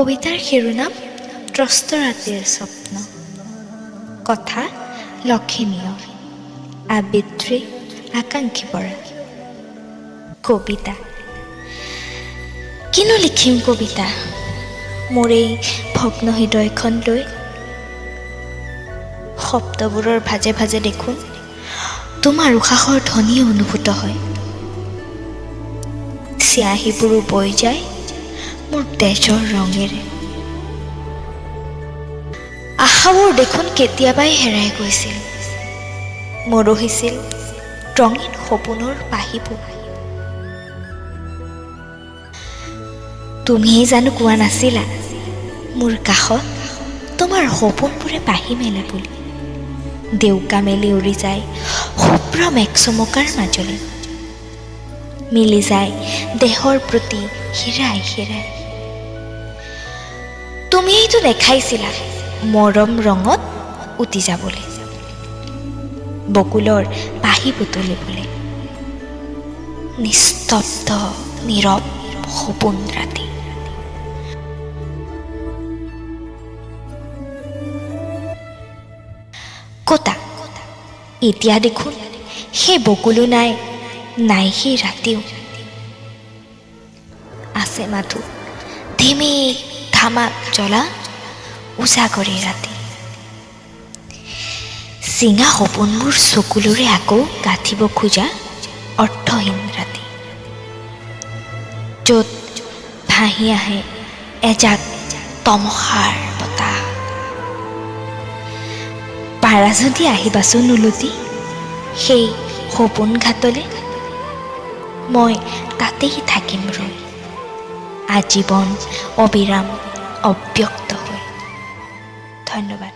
কবিতাৰ শিৰোনাম ত্ৰস্ত ৰাতিৰ স্বপ্ন। কথা লক্ষীমীয়, আবৃত্তি আকাংক্ষী বৰা। কবিতা। কিনো লিখিম কবিতা মোৰ এই ভগ্ন হৃদয়খন লৈ। শব্দবোৰৰ ভাজে ভাজে দেখোন তোমাৰ উশাহৰ ধ্বনিয়ে অনুভূত হয়। চিয়াহীবোৰো বৈ যায় মোৰ তেজৰ ৰঙেৰে। আশাবোৰ দেখোন কেতিয়াবাই হেৰাই গৈছিল, মৰহিছিল ৰঙীন সপোনৰ পাহিবোৰ। তুমিয়েই জানো কোৱা নাছিলা মোৰ কাষত তোমাৰ সপোনবোৰে পাহি মেলে বুলি। দেউকা মেলি উৰি যায় শুভ্ৰ মেঘ চমকাৰ মাজলৈ, মিলি যায় দেহৰ প্ৰতি হীৰাই হীৰাই। তুমিয়েইতো দেখাইছিলা মৰম ৰঙত উটি যাবলৈ, বকুলৰ পাহি বুটলিবলৈ। নিস্তব্ধ নীৰৱ সপোন ৰাতি। কতা এতিয়া দেখোন সেই বকুলো নাই, নাই সেই ৰাতিও। আছে মাথো ধিমিক ধামাক জ্বলা উজাগৰি ৰাতি। চিঙা সপোনবোৰ চকুলোৰে আকৌ গাঁঠিব খোজা অৰ্থহীন ৰাতি, য'ত ভাহি আহে এজাক তমসাৰ বতাহ। পাৰা যদি আহিবাচোন উলটি সেই সপোন ঘাটলে, মই তাতেই থাকিম ৰৈ আজীৱন অবিৰাম অব্যক্ত হৈ। ধন্যবাদ।